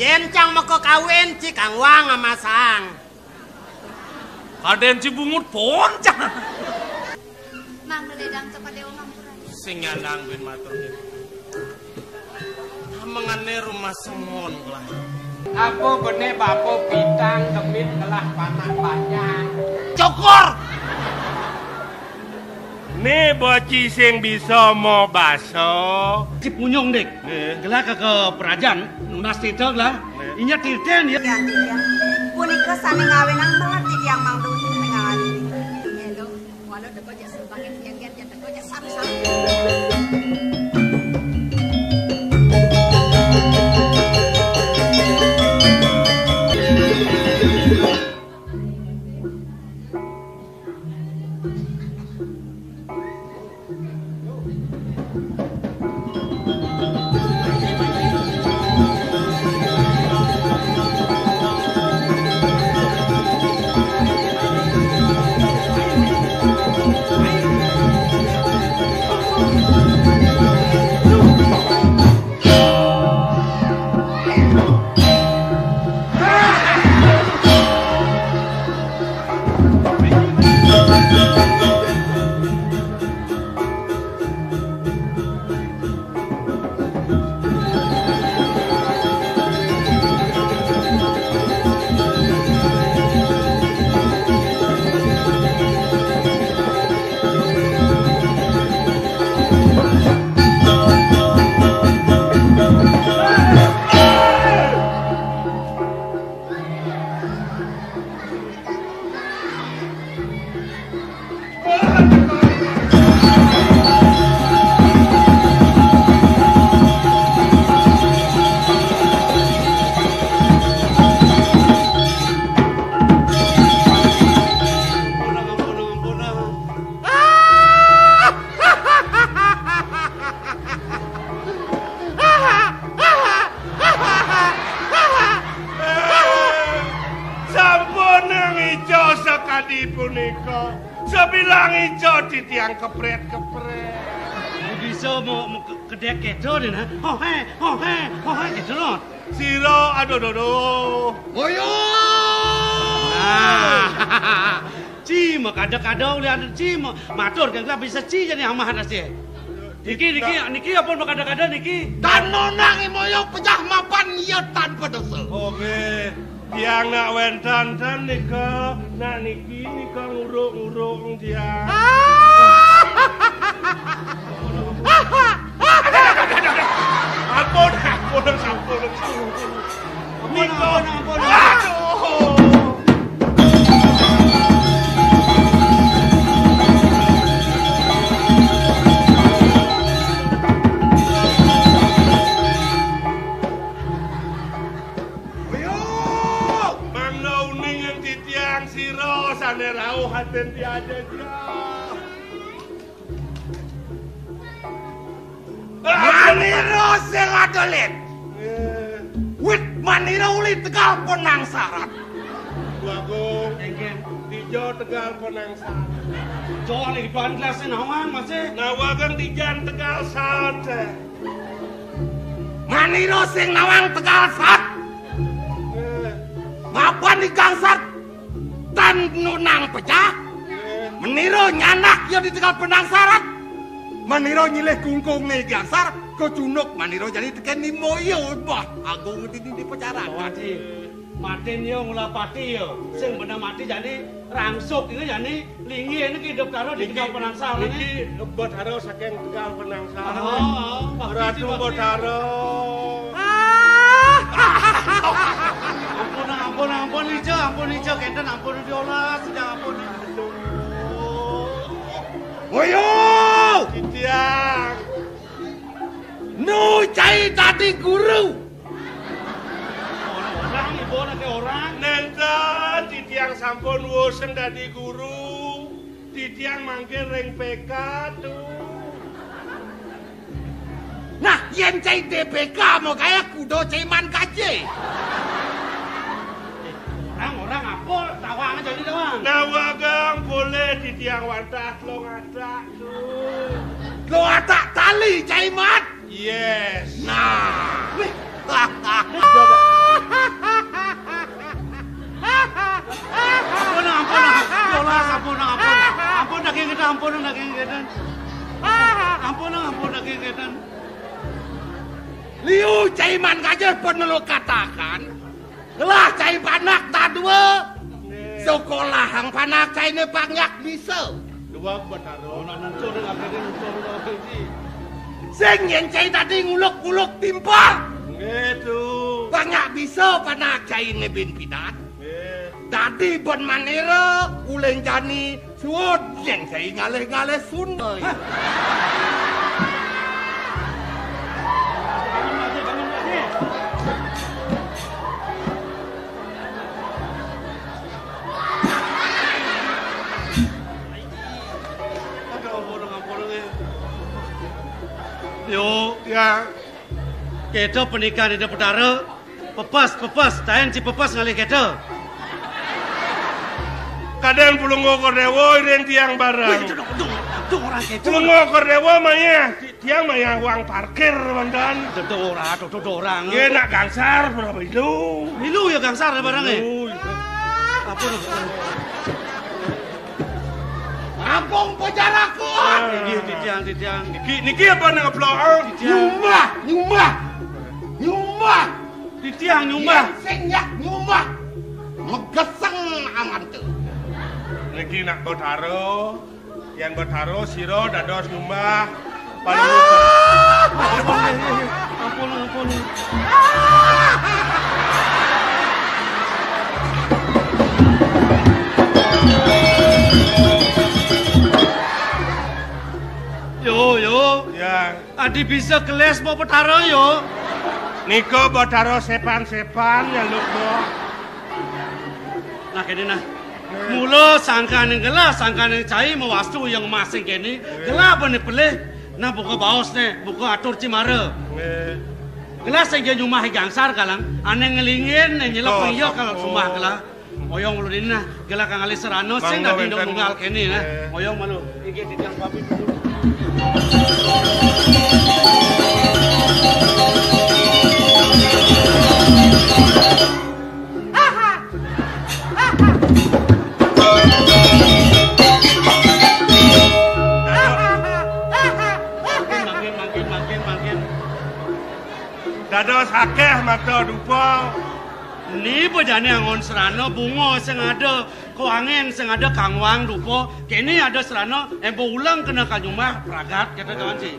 Yen cang meko kawin ci kang wang masang. Kaden Cibungut poncang. Mang meledang kepada omang purai. Sing nyandang bin matur nggih. Mengane rumah semon lah. Aku benih bapo bintang kemit kelah panak banyak. Cokor. Nih boci sing bisa mau baso. Si punyong dek, gelah ke perajan, nunas tito gelah, inya tirten ya. Ya, ya. Punika sami ngawinang mengerti yang mang duni ngawin. Hello, walau deko jas sebagai gen-gen ya deko jas sami-sami. Sebilang ijo di tiang kepret-kepret. Bisa mau kedek kedo deh nah. Hohe, kedo. Siro, aduh. Boyo. Nah, ci mau kado-kado lihat ci mau matur kan bisa ci jadi amah nasi. Niki apa mau kado-kado niki? Dan nonang moyo pejah mapan iya tanpa dosa. Oke. Tiang nak wentan-tan nika, nak niki nika ngurung-ngurung tiang. Ampun. Nika, aduh. Siro sane rauh haten tiada dia. Maniro sing adolit. Wit maniro uli Tegal Penang Sarat. Bagong dijo Tegal Penang Sarat. Jo lagi pan kelas nawan masih. Nawagang dijan Tegal Sarat. Maniro sing nawang Tegal Sarat. Mapan di gangsat tan nunang pecah. Meniro nyanak ya di Tegal Penang Sarat. Maniro nyilih kungkung nih gangsar kocunuk maniro jadi teken ni moyo bah agung di pacaran. Matin yo ngulapati yo. Sing bener mati jadi rangsuk itu jadi lingi ini hidup karo di Tegal Penang Sarat ini. Iki Botaro saking Tegal Penang Sarat. Ratu Botaro. Ampun ijo kenten ampun diolah sedang ampun. Moyo Tiang. Nu cai tadi guru. Orang ibu nanti orang. Nenta titiang sampun wosen dadi guru. Titiang mangke ring PK tuh. Nah, yen cai DPK mau kayak kudo ceman kaje. Orang apa tawang jadi tawang. Nawagang boleh titiang wadah lo ngadak tuh. Lo atak tali cai mat. Yes. Nah. Sekolah ampun. Ampun daging kita, ampun daging kita. Ampun daging kita. Liu cai man kaje penelu katakan. Lah cai panak tadua. Sekolah hang panak cai ne panyak bisa. Dua Bataro. Nuncur lagi. Sing yang cai tadi nguluk-nguluk timpal. Gitu. Banyak bisa panak cai ne bin pidat. Tadi bon manera uleng jani suot yang cai ngaleh-ngaleh sun. Yo, Ya. kita pernikahan di Petara. Pepas, tahan si pepas ngalih kita. Kadang pulungo kordewo iren tiang barang. Itu orang kita. Pulungo kordewo maya tiang maya uang parkir bandan. Itu orang. Ye nak gangsar berapa itu? Milu ya gangsar barangnya. Apa tu? Ampung pejaraku. Titiang. Niki apa nak upload? Nyumah. Titiang nyumbah. Sing yak nyumah. Megeseng aman tu. Niki nak Bataro. Yang Bataro siro dados nyumbah. Ampun. Yo. Ya. Adi bisa keles mau Petara yo. Niko Bataro sepan ya lupa. Nah kini nah. Mula sangkan yang gelas, sangkan yang cai mewastu yang masing kini. Gelas apa ni pelih? Nah buka baos ni, buka atur cimara. Gelas yang dia nyumah gangsar kalang. Aneh ngelingin, nyelok pengiyok kalau sumpah gelas. Oyong malu ini nah, gelas kang alis serano sing dah dindong nunggal kini nah. Oyong malu, iki titiang papi. Makin. Dados akeh mata dupa. Ni bejane angon serana bunga sing ada kuangin sing ada kangwang dupo. Kini ada serana empo ulang kena kanyumah pragat kata kawan si.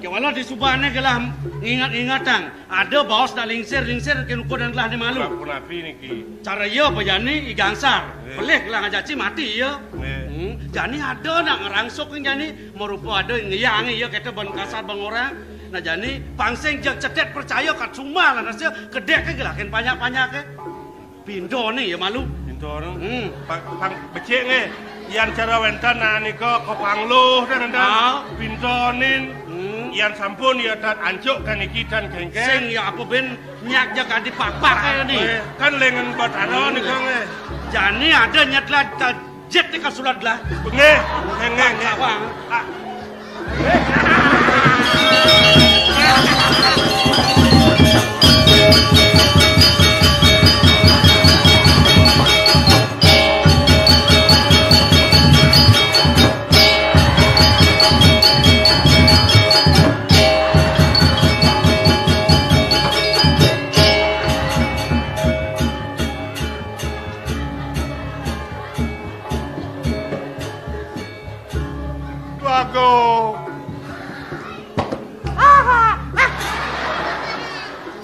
Kewala di subane gelah ingat-ingatan. Ada baos nak lingsir kenuko dan gelah ni malu. Punapi niki. Cara ia bejane igangsar. Pelih gelah ngajaci mati ya. Jani ada nak ngerangsuk jani merupa ada ngeyang ya kata ban kasar bang orang. Nah jani pangseng jak cetet percaya kat sumah lah nasi kedek ke gelakin banyak ke. Pindo ni ya malu. Pintu orang. Pang becek nge. Yang cara wentan niko kopangluh dan anda. Pintonin. Yang sampun ya dan ancuk kan iki dan kengke. Sing ya apa ben nyak jak adi papak ya ni. Kan lengan Bataro niko nge. Jani ada nyatlah jet ni kasulat lah. Nge. Awang.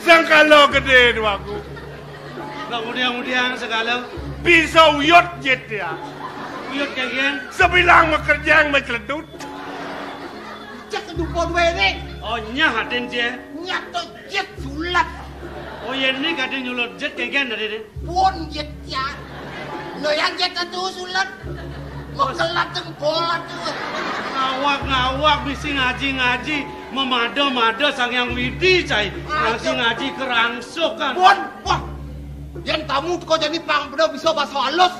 Sangkalo gede duaku. Kemudian segala Bisa uyut jet ya. uyut kagian. Sebilang mekerjang mekeledut. Cek dupo dua ni. Oh nyah haden je. Nyato jet sulat. Oh yen ni kadang nyulut jet kagian dari ni. Pun jet ya. Lo yang jet itu sulat. Mekelat tengkolat tu. Ngawak bisi ngaji memada sang yang widi cai ngaji kerangsuk kan. Pun wah. Yang tamu kau jadi pang benar bisa bahasa halus.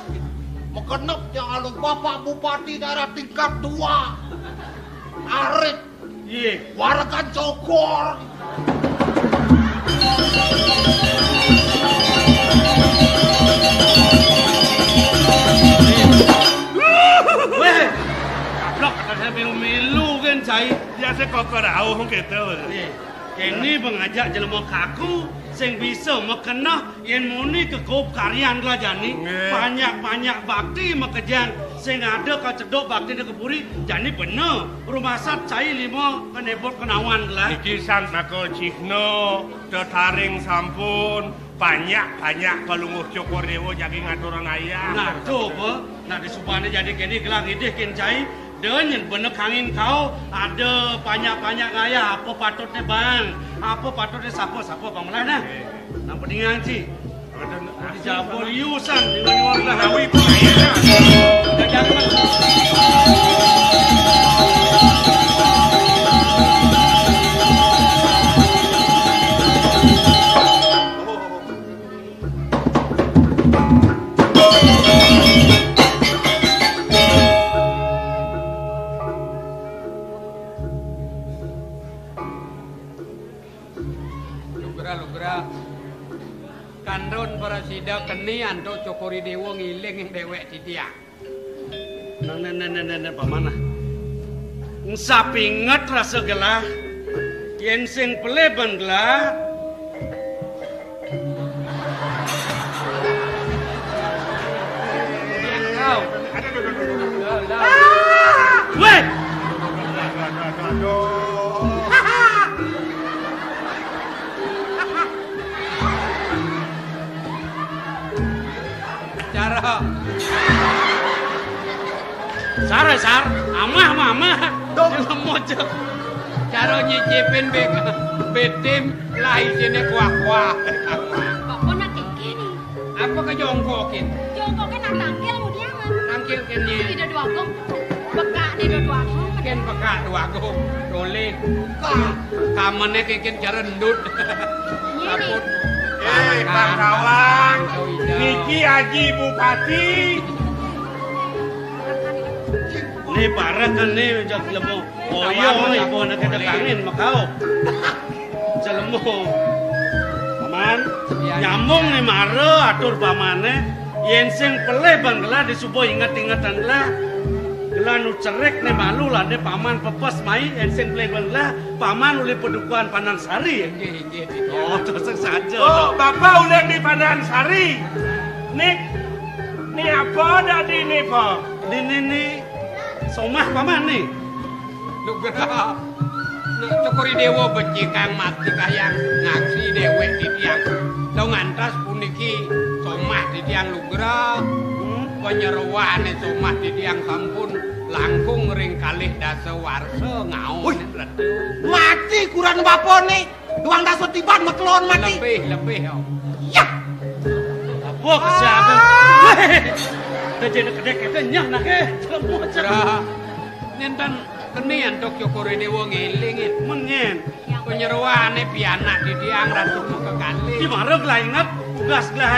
Mekenap yang halus bapak bupati daerah tingkat 2. Arit. Ye. Warga Jogor. milu kan cai. Biasa kok kerau gitu. Kini mengajak jelema kaku sing bisa mekena yen muni kekop karyan lah jani. Banyak bakti mekejang sing ada kacedok bakti de kepuri jani bener. Rumah sat cai 5 kenebot kenawan lah. Iki san mako Cihno tetaring sampun banyak kalunguh Cokor Dewo jadi ngaturan ayah. Nah coba nak disupane jadi kini gelang idih ken cai. Dan bener kangin kau ada banyak gaya apa patutnya bang apa patutnya siapa bang melah nah nak pedingan ci dijabur yusan di luar lah Nawi pun ayah jangan Kandron para sida keni antuk Cokori Dewo ngiling dewek titiak. Nang paman ah. Sapinget rasa gelah yen sing peleben gelah yang kau. Weh Cara Sar, amah. Jangan mojok. cara nyicipin betim lah isine kuah-kuah. Bapak nak kini. Apa kejongkokin? Jongkoknya nak tangkil mu dia mah. Tangkil kene. Tidak dua gong. Bekak di dua gong. Ken peka dua gong. Dolin. Kamene kikin carendut. Laput. Pak Kawan, niki Haji Bupati. Ni parah kan ni jak lemo. Oh iya, ibu nak kita kangin makau. Jelemo. Paman, nyambung ni mare atur pamane yen sing peleh bangla disubo ingat-ingatan lah. Gelah nu cerek ni malu lah ni paman pepes mai yen sing peleh bangla paman uli pedukuan Panang Sari. Oh, terus saja. Oh, Bapak udah di Pandan Sari. Nih apa tadi nih, Pak? Ni somah paman ni. Nugra Cokori Dewo beci kang mati kayang ngaksi dewek di tiang. Lo ngantas puniki somah di tiang Nugra. Penyeruan somah di tiang sampun langkung ring kalih dasa warsa ngaon redu. Mati kurang bapak nih. Duang dasar tiban mekelon mati. Lebih. Ya. Apa kesehatan? Terjadi kedek nyah nak ke. Nugra nyenten keni antuk Cokori Dewo ngiling Menyen. penyeruane pianak di tiang ratu kekalih. Di marah lah ingat tugas lah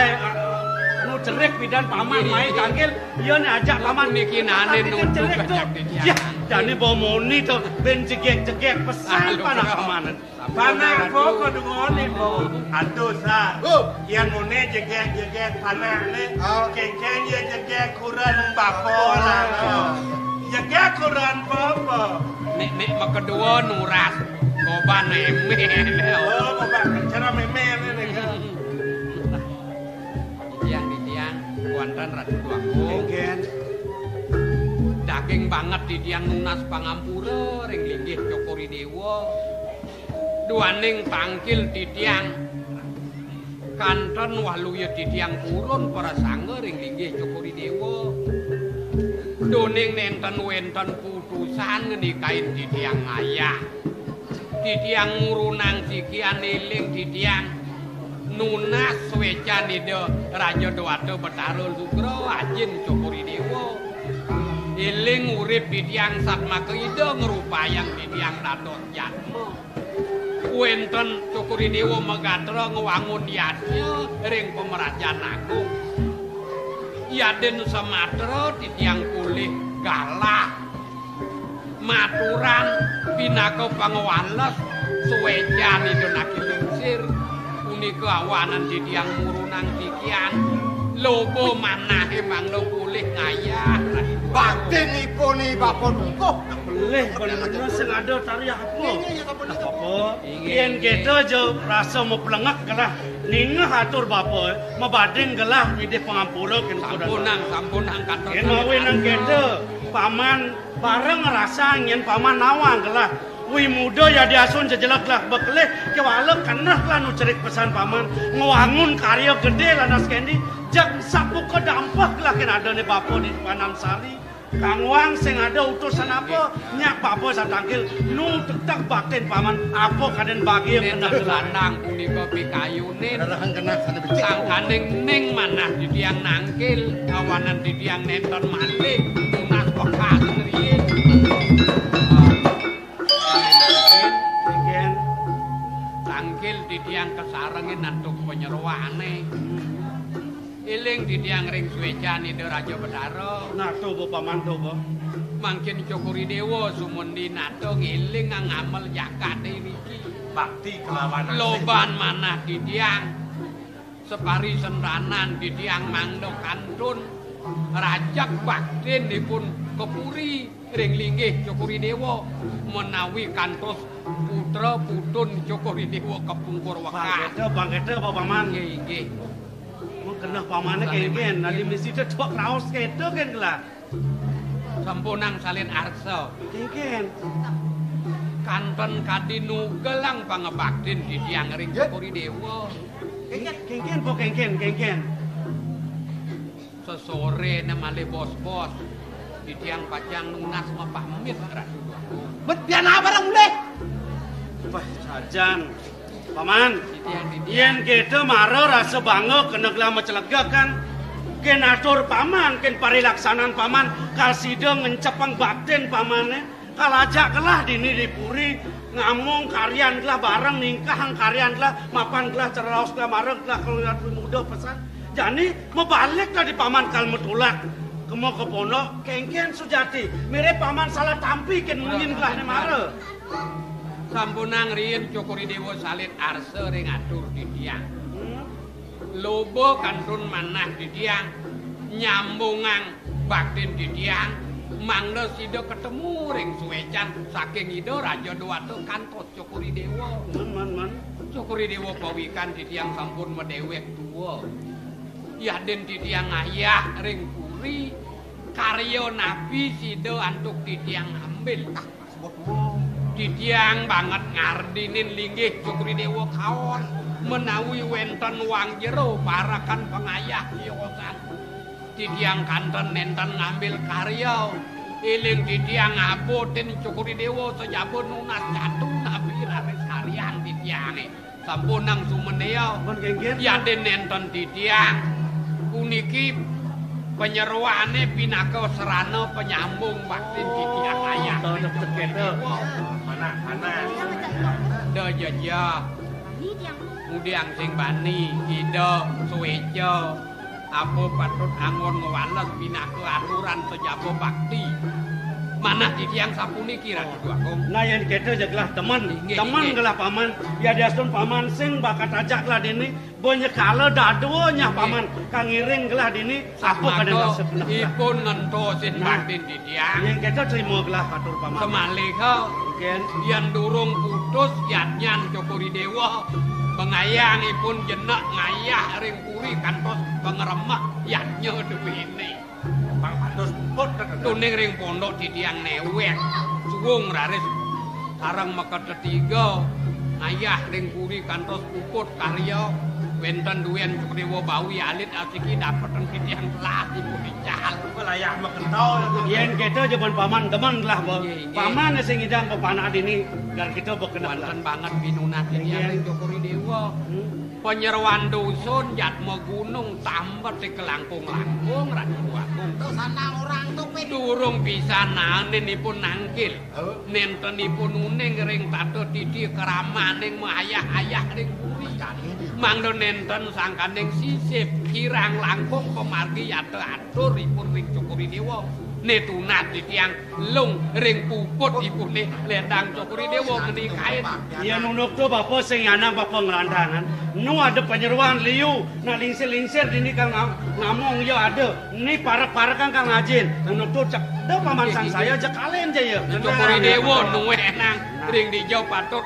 nu cerek bidan paman mai tanggil iya ni ajak paman niki nane nunggu kajak di tiang. Ya, jani bawa moni tu ben cegek pesan panah pamanan. Panah po kedungoni po. Aduh sa. Yang mune jegek panah ni. Kengkeng ya jegek kurang bapo lah. Jegek kurang apa? Nek makedua nuras koban emel. Oh, bapak cara memel ni kan. Di tiang kuantan ratu tuaku. Daging banget di tiang nunas pangampura ring linggih Cokori Dewo. Duaning tangkil di tiang kanton waluya di tiang purun para sangga ring linggih Cokori Dewo. Doning nenten-wenten putusan ngenikain di tiang ayah. Di tiang ngurunang sikian iling di tiang nunas wecan ide Raja Dewata Betara Sugro Ajin Cokori Dewo. Iling urip di tiang Satma Keide ngerupayang di tiang Datot Jatma. Wenten Cokori Dewo megatra ngewangun yatnya ring Pemerajaan Agung. Yaden Sumatera di tiang kulih galah maturan pinaka pangwales suwecan itu naki lingsir punika awanan di tiang murunang sikian lobo manah emang lo pulih ngayah. Baktinipun bapak dukuh Leh bener sing ada tari apa? Apa? Yen kita jo rasa mau pelengak gelah ningah atur bapa mabading gelah midih pangampura ken sampunang kantor. Yen mawe nang kita paman bareng ngerasa yen paman nawang gelah wi muda ya diasun jejelek lah bekeleh kewalek kenah lah nu cerik pesan paman ngewangun karya gede lah nas kendi jak sapu ke dampah lah ken ada nih bapa di Panansari Kang Wang sing ada utusan apa nyak bapa satangkil nu tetak bakten paman apa kaden bagi kenah gelandang punika pikayune Darahan kenah sana becik. sangkaning ning manah di tiang nangkil awanan di tiang nenten mantik tunas bekas riyin tangkil di tiang kesarengin nantuk penyeruane iling di tiang ring suwecan ide Raja Bedara nah tuh paman tuh mangkin cokuri dewa sumundi nato ngiling ngamel jakat riki bakti kelawan loban manah di tiang separi senranan di tiang mangdo kantun rajak baktin dipun kepuri ring linggih cokuri dewa menawi kantos putra putun cokuri dewa kepungkur wekas bang kete paman nggih kena pamane kengken nadi mesti tok raos keto kan gelah sampunang salin arsa kengken kanton kadinu gelang pangebaktin di tiang ring cokuri dewa kengken po kengken sesore nemale bos-bos di tiang pacang nunas mapamit ratu Bet pian barang mulai. wah sajan paman di tiang yen kita mara rasa bangga kena gelah macelega kan ken atur paman ken parilaksanan paman kal sida ngencepang bakten pamane kal ajak gelah dini dipuri ngamung karyan gelah bareng ningkah karyan gelah mapan gelah ceraos gelah mareg gelah keluar muda pesan jani mebalik lah di paman kal metulak kemo kepono kengken sujati mirip paman salah tampi ken mungkin gelah ne mare sampunang riyin cokuri dewa salin arsa ring atur di tiang lobo kantun manah di tiang nyambungang baktin di tiang mangda sida ketemu ring suwecan saking ida Raja Dewata kantos cokuri dewa man cokuri dewa pawikan di tiang sampun medewek tuwa yaden di tiang ayah ring puri karya nabi sida antuk di tiang ambil di tiang banget ngardinin linggih cokuri dewa kaon menawi wenten wang jero parakan pengayah yosan di tiang kanten nenten ngambil karya iling di tiang aboten cokuri dewa sejabun nunas jatuh nabi raris harian di tiange sampunang sumeneo yaden nenten di tiang puniki penyeruane pinaka serana penyambung baktin di tiang ayah cokuri dewa anak-anak da jaja mudiang sing bani ida suweja apa patut angon ngewales pinaka aturan sejabo bakti manah di tiang sapuniki Ratu Duakung nah yang kita jaglah teman gelah paman ya diasun paman sing bakat ajak lah dini banyak kala dadonya paman kang ngiring gelah dini apa kadang rasa kenal ipun ngentosin baktin di tiang yang kita terima gelah atur paman semalika yang durung putus yatnyan cokuri dewa pengayangipun jenak ngayah ring puri kantos pengeremak yatnya duwene bang patus put tuning ring pondok di tiang newek suwung raris sareng meket ketiga ngayah ring puri kantos puput karya wenten duwen cokdewa bawi alit asiki dapeten tiang telas ibu dical wilayah mekentol yen kita jaman paman teman lah paman sing idang pepanah dini gar kita berkenal wonten banget pinunah tiang cokuri dewa penyeruan dusun jatma gunung tambet di kelangkung-langkung Ratu Duakung Sanang orang tuh durung pisan nanenipun nangkil nentenipun uning ring tato titi keramaning ayah-ayah ring puri mangdo nenten sangkaning sisip kirang langkung pemargi yate atur ipun ring cokuri dewa netunat titiang lung ring puput ipune Lendang Cokuri Dewa ngeni kain. Ya nunuk tuh bapak sing anang bapak ngelandangan. Nu ada penyeruan liu, nak lingsir-lingsir dini kang ngamong ya ada. Ini parek-parek kan kang ngajin. Nunuk tuh cek, dah paman sang saya aja kalian aja ya. Cokuri Dewa nuwe nang ring dijau patut.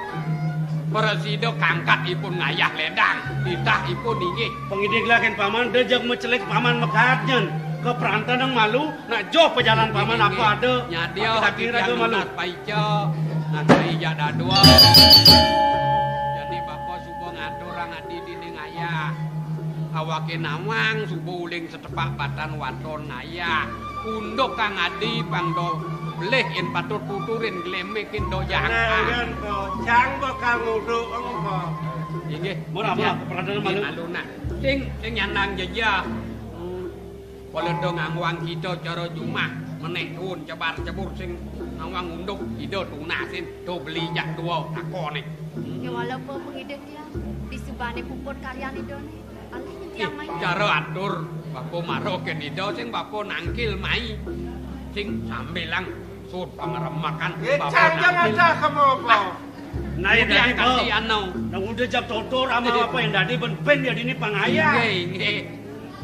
Presida kangkat ipun ngayah Lendang, titah ipun inggih. Pengidik lakin paman dejak mencelik paman mekatnyen. Ke perantan yang malu, nak jauh perjalanan paman apa ada. Nyadia hati yang malu. Paica, nak ijada dua. Jadi bapak subuh ngatur orang adi dinding ayah. Awakin nawang subuh uling setepak batan waton ayah. Undok kang adi pangdo beleh in patut puturin glemekin do jangka. Jangan kok, jangan kamu doang kok. Inggih, murah perantan malu. Maluna. Sing nyanang jejak. Kalau do ngangwang kita cara jumah menek tuun cebar cebur sing ngawang unduk ida tunasin do beli jak dua takone. Ya walaupun pengidik dia di subane puput kalian itu nih. Alih tiang main. Cara atur bapo maroken ida sing bapo nangkil mai sing sambelang sud pamaremakan bapo. Jangan ada kamu kok. Nah ya dari kasih anau. Nang udah jak totor ama apa yang dadi ben ya dini pangaya. Nggih.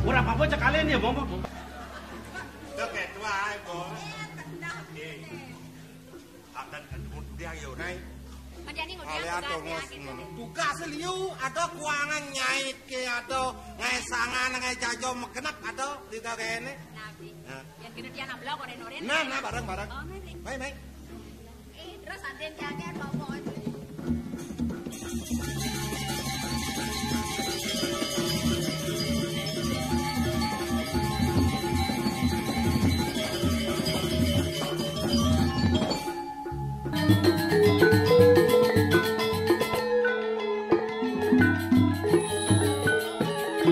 Ora apa-apa cek kalian ya, Bang. Được kẹt qua ai có. Akan dia yo nai. Kalian Tugas liu ada kuangan nyait ke ada ngai sangan ngai jajo mekenap ada di kene. Yang kena dia nablok kok denoren. Nah bareng-bareng. Mai. Terus aden jagen bawa Thank you.